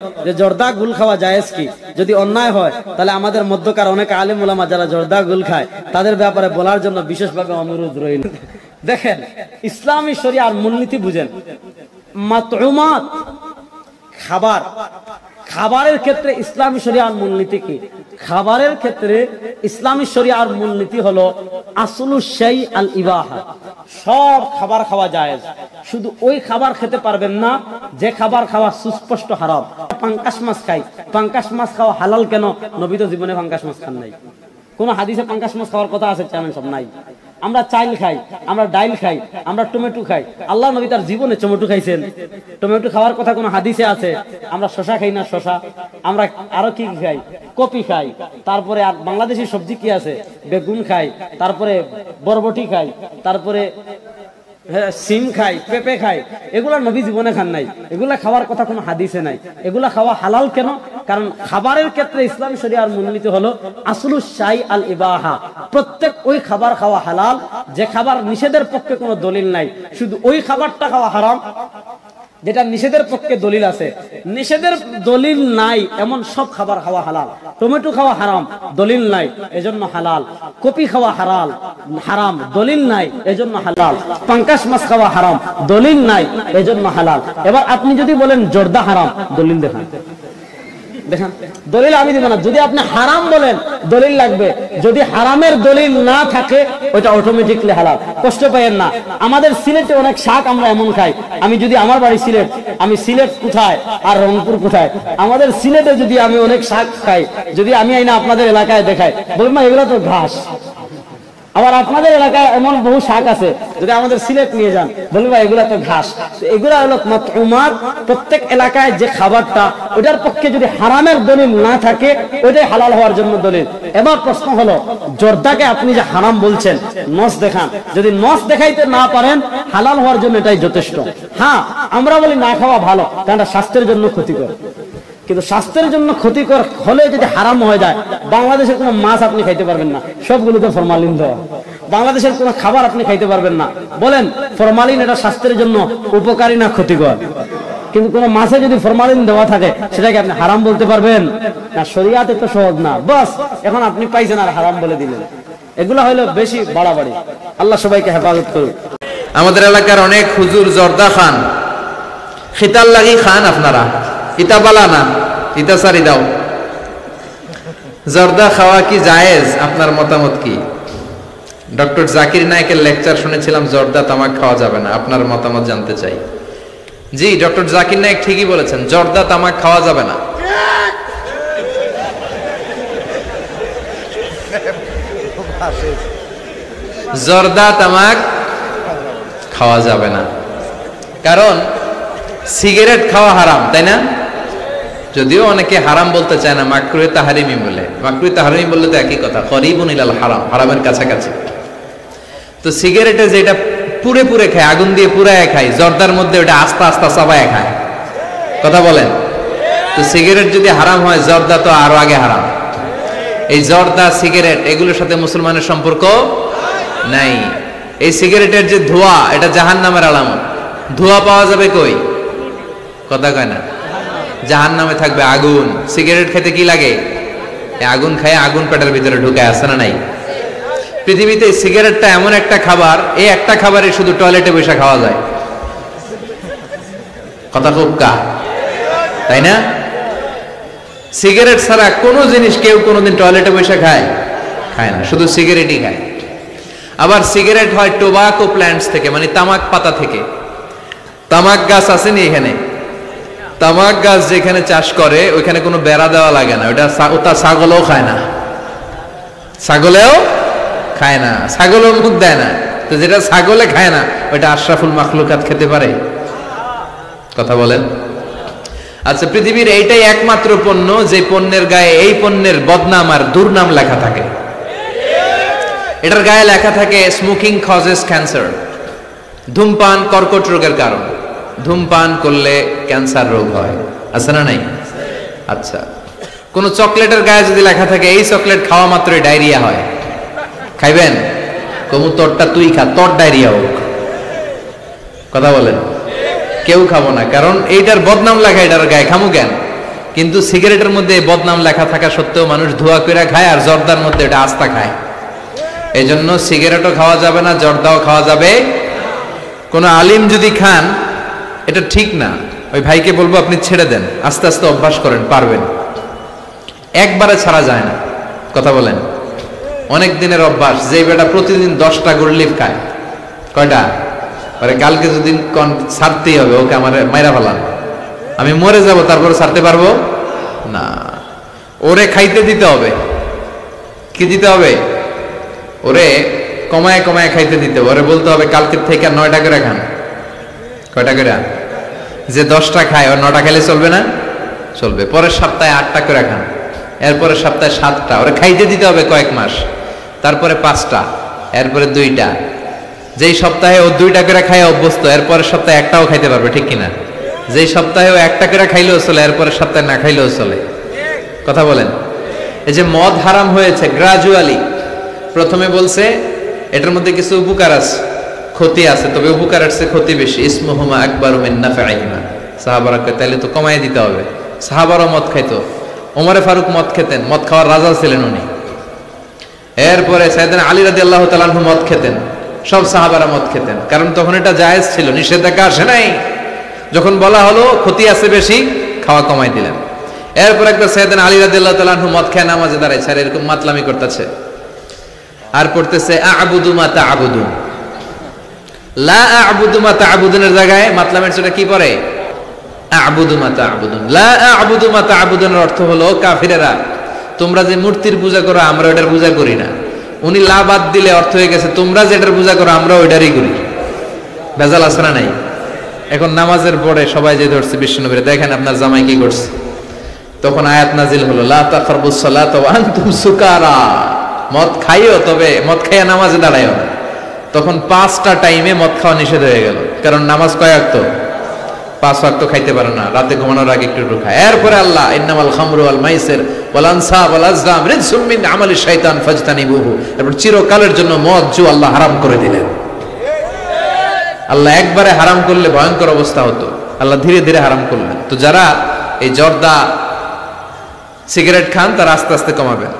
যে জর্দা গুল খাওয়া জায়েজ কি? যদি অন্যায় হয় তাহলে আমাদের মধ্যকার অনেক আলেম ওলামা যারা জর্দা গুল খায় তাদের ব্যাপারে বলার জন্য বিশেষভাবে অনুরোধ রইল। দেখেন, ইসলামী শরিয়ার মূলনীতি বুঝেন। মাতউমাত, খাবার, খাবারের ক্ষেত্রে ইসলামী শরিয়ার মূলনীতি কি? খাবারের ক্ষেত্রে ইসলামী শরিয়ার মূলনীতি হলো আসলু শাই আল ইবাহা। সব খাবার খাওয়া জায়েজ, শুধু ওই খাবার খেতে পারবেন না যে খাবার খাওয়া সুস্পষ্ট হারাম। পাঙ্কাশ মাছ খাই, পাঙ্কাশ মাছ খাওয়া হালাল কেন? নবী তো জীবনে পাঙ্কাশ মাছ খান নাই। কোন হাদিসে পাঙ্কাশ মাছ খাওয়ার কথা আছে? চামেন সব নাই। আমরা চাইল খাই, আমরা ডাইল খাই, আমরা টমেটো খাই। আল্লাহ নবী তার জীবনে টমেটো খাইছেন? টমেটো খাওয়ার কথা কোন হাদিসে আছে? আমরা শশা খাই না? শশা আমরা আরো কি খাই? কপি খাই। তারপরে আর বাংলাদেশি সবজি কি আছে? বেগুন খাই, তারপরে বরবটি খাই, তারপরে সিম খাই, পেঁপে খাই। এগুলা নবী জীবনে খান নাই, এগুলা খাওয়ার কথা কোনো হাদিসে নাই। এগুলা খাওয়া হালাল কেন? কারণ খাবারের ক্ষেত্রে ইসলামী শরিয়ার মূলনীতি হলো আসলু শাই আল ইবাহা। প্রত্যেক ওই খাবার খাওয়া হালাল যে খাবার নিষেধের পক্ষে কোনো দলিল নাই, শুধু ওই খাবারটা খাওয়া হারাম যেটা নিষেধের পক্ষে দলিল আছে। নিষেধের দলিল নাই এমন সব খাবার খাওয়া হালাল। টমেটো খাওয়া হারাম, দলিল নাই, এজন্য হালাল। কপি খাওয়া হারাম, দলিল নাই, এজন্য হালাল। পাঙ্কাশ মাছ খাওয়া হারাম, দলিল নাই, এজন্য হালাল। এবার আপনি যদি বলেন জর্দা হারাম, দলিল দেখান। দেখেন, দলিল আমি দিব না। যদি আপনি হারাম বলেন দলিল লাগবে। যদি হারামের দলিল না থাকে ওইটা অটোমেটিকলি হালাল। কষ্ট পাইয়েন না। আমাদের সিলেটে অনেক শাক আমরা এমন খাই। আমি যদি আমার বাড়ি সিলেট, আমি সিলেট কোথায় আর রংপুর কোথায়? আমাদের সিলেটে যদি আমি অনেক শাক খাই, যদি আমি আইনা আপনাদের এলাকায় দেখাই, বলবেন না এগুলো তো ঘাস। আবার আপনাদের এলাকায় এমন বহু শাক আছে, যদি আমাদের সিলেট নিয়ে যান, বলবেন ভাই এগুলা তো ঘাস। এগুলা হলো মাতউমাত। প্রত্যেক এলাকায় যে খাবারটা, ওটার পক্ষে যদি হারামের দলিল না থাকে ওইটাই হালাল হওয়ার জন্য দলিল। এবার প্রশ্ন হলো, জর্দাকে আপনি যে হারাম বলছেন, নস দেখান। যদি নস দেখাইতে না পারেন, হালাল হওয়ার জন্য এটাই যথেষ্ট। হ্যাঁ, আমরা বলি না খাওয়া ভালো, কারণ স্বাস্থ্যের জন্য ক্ষতিকর। কিন্তু স্বাস্থ্যের জন্য ক্ষতিকর হলে যদি হারাম হয়ে যায়, বাংলাদেশের কোনো মাছ আপনি খাইতে পারবেন না, সবগুলোতে ফরমালিন দেওয়া। বাংলাদেশের কোনো খাবার আপনি খাইতে পারবেন না। বলেন ফরমালিন এটা স্বাস্থ্যের জন্য উপকারী না ক্ষতিকর? কিন্তু কোন মাছে যদি ফরমালিন দেওয়া থাকে সেটাকে আপনি হারাম বলতে পারবেন না? শরিয়াতে তো সহজ না। বাস এখন আপনি পাইছেন আর হারাম বলে দিলেন। এগুলো হলো বেশি বাড়াবাড়ি। আল্লাহ সবাইকে হেফাজত করুন। আমাদের এলাকার অনেক হুজুর জর্দা খান, খিতাল লাগি খান। আপনারা ইতা বালা না, ইতা সারি দাও। জর্দা খাওয়া কি জায়েজ? আপনার মতামত কি? ডক্টর জাকির নায়েকের লেকচার শুনেছিলাম জর্দা তামাক খাওয়া যাবে না। আপনার মতামত জানতে চাই। জি, ডক্টর জাকির নায়েক ঠিকই বলেছেন, জর্দা তামাক খাওয়া যাবে না। জর্দা তামাক খাওয়া যাবে না, কারণ সিগারেট খাওয়া হারাম, তাই না? যদিও অনেকে হারাম বলতে চায় না, মাকরুহে তাহরিমি বলে। মাকরুহে তাহরিমি বললে তো একই কথা, করিবুন ইলাল হারাম, হারামের কাছাকাছি। তো সিগারেটে যেটা পুরে পুরে খায়, আগুন দিয়ে পুরায় খায়, জর্দার মধ্যে ওটা আস্তে আস্তে চাবায় খায়। কথা বলেন। তো সিগারেট যদি হারাম হয়, জর্দা তো আরো আগে হারাম। এই জর্দা, সিগারেট এগুলোর সাথে মুসলমানের সম্পর্ক নাই। এই সিগারেটের যে ধোঁয়া, এটা জাহান্নামের আলামত। ধোঁয়া পাওয়া যাবে কই? কথা কয় না। জাহান্নামে থাকবে আগুন। সিগারেট খেতে কি লাগে? আগুন খায়, আগুন পেটের ভিতরে ঢুকায়, আছে না নাই? পৃথিবীতে সিগারেটটা এমন একটা খাবার, এই একটা খাবারে শুধু টয়লেটে বসে খাওয়া যায়। কথা খুব কা, তাই না? সিগারেট ছাড়া কোনো জিনিস কেউ কোনোদিন টয়লেটে বসে খায় না, শুধু সিগারেটই খায়। আবার সিগারেট হয় টোবাকো প্ল্যান্টস থেকে, মানে তামাক পাতা থেকে। তামাক গাছ আসেনি এখানে? তামাক গাছ যেখানে চাষ করে ওইখানে কোনো বেড়া দেওয়া লাগে না। ওটা ছাগলও খায় না, ছাগলেও খায় না, ছাগলেও মুখ দেয় না। তো যেটা ছাগলে খায় না ওইটা আশরাফুল মাখলুকাত খেতে পারে? কথা বলেন। আচ্ছা, পৃথিবীর এইটাই একমাত্র পণ্য যে পণ্যের গায়ে এই পণ্যের বদনাম আর দুর্নাম লেখা থাকে। এটার গায়ে লেখা থাকে স্মোকিং কজেস ক্যান্সার, ধূমপান কর্কট রোগের কারণ, ধূমপান করলে ক্যান্সার রোগ হয়, আছে না নাই? আচ্ছা, কোন চকলেটের গায়ে যদি লেখা থাকে এই চকলেট খাওয়া মাত্রই ডায়রিয়া হয়, খাইবেন? কমু তোরটা তুই খা, তোর ডায়রিয়া হোক। কথা বলেন। কেউ খাবো না, কারণ এইটার বদনাম লেখা এটার গায়ে, খামু কেন? কিন্তু সিগারেটের মধ্যে বদনাম লেখা থাকা সত্ত্বেও মানুষ ধোয়া করে খায়, আর জর্দার মধ্যে এটা আস্তা খায়। এই জন্য সিগারেটও খাওয়া যাবে না, জর্দাও খাওয়া যাবে। কোন আলিম যদি খান এটা ঠিক না, ওই ভাইকে বলবো আপনি ছেড়ে দেন, আস্তে আস্তে অভ্যাস করেন, পারবেন। একবারে ছাড়া যায় না, কথা বলেন। অনেক দিনের অভ্যাস। যে বেটা প্রতিদিন 10টা গুড় লিফ খায়, কয়টা পরে কালকে যদি ছাড়তেই হবে, ওকে আমার মাইরা ফেলান, আমি মরে যাব, তারপরে ছাড়তে পারবো না। ওরে খাইতে দিতে হবে। কি দিতে হবে? ওরে কমায় কমায় খাইতে দিতে হবে। ওরে বলতে হবে কালকের থেকে 9টা করে খান। কয়টা করে? যে 10টা খায় ওর 9টা খেলে চলবে না? চলবে। পরের সপ্তাহে 8টা করে খান, এরপরের সপ্তাহে 7টা। ওরে খাইতে দিতে হবে কয়েক মাস, তারপরে 5টা, এরপরে 2টা। যেই সপ্তাহে ও 2টা করে খায় অভ্যস্ত, এরপরের সপ্তাহে একটাও খাইতে পারবে, ঠিক কিনা? যেই সপ্তাহে ও 1টা করে খাইলেও চলে, এরপরের সপ্তাহে না খাইলেও চলে। কথা বলেন। এই যে মদ হারাম হয়েছে গ্রাজুয়ালি, প্রথমে বলছে এটার মধ্যে কিছু উপকার আছে, ক্ষতি আছে, তবে উপকারের চেয়ে ক্ষতি বেশি। ইসমুহুমা আকবারু মিন নাফআইহিমা। সাহাবারা কয় তাহলে তো কমাই দিতে হবে। সাহাবারও মদ খাইতো, ওমরে ফারুক মদ খেতেন, মদ খাওয়ার রাজা ছিলেন উনি। এরপরে সাইয়েদনা আলী রাদিয়াল্লাহু তাআলা আনহু মদ খেতেন, সব সাহাবারা মদ খেতেন, কারণ তখন এটা জায়েজ ছিল, নিষেধাজ্ঞা আসে নাই। যখন বলা হলো ক্ষতি আছে বেশি, খাওয়া কমাই দিলেন। এরপর একবার সাইয়েদনা আলী রাদিয়াল্লাহু তাআলা আনহু মদ খেয়ে নামাজে দাঁড়াইছে, আর এরকম মাতলামি করতেছে, আর পড়তেছে আ'বুদু মা তা'বুদুন। লা আ'বুদু মা তা'বুদুনের জায়গায় মাতলামের ছোটা কি পড়ে? আ'বুদু মা তা'বুদুন। লা আ'বুদু মা তা'বুদুনের অর্থ হলো কাফিরেরা তোমরা যে মূর্তির পূজা করো আমরা ওটার পূজা করি না। উনি লা বাদ দিলে অর্থ হয়ে গেছে তোমরা যেটার পূজা করো আমরা ওইটারই করি। ভেজাল আছে না নাই? এখন নামাজের পরে সবাই যে ধরছে বিশ্বনবীরে, দেখেন আপনার জামাই কি করছে। তখন আয়াত নাজিল হলো লা তাকরাবুস সালাতা ওয়া আনতুম সুকারা। মদ খাইও, তবে মদ খাইয়া নামাজে দাঁড়াইও না। তখন 5টা টাইমে মদ খাওয়া নিষেধ হয়ে গেল, কারণ নামাজ কয় ওয়াক্ত? 5 ওয়াক্ত খাইতে পারে না, রাতে ঘুমানোর আগে একটু খায়। এরপরে আল্লাহ ইন্নামাল খামরু ওয়াল মাইসির ওয়াল আনসাব ওয়াল আজলাম রিজসুম মিন আমালি শাইতান ফাজতানিবুহু। এরপর চিরকালের জন্য মদ জু আল্লাহ হারাম করে দিলেন। আল্লাহ একবারে হারাম করলে ভয়ঙ্কর অবস্থা হতো, আল্লাহ ধীরে ধীরে হারাম করলেন। তো যারা এই জর্দা সিগারেট খান তারা আস্তে আস্তে কমাবেন।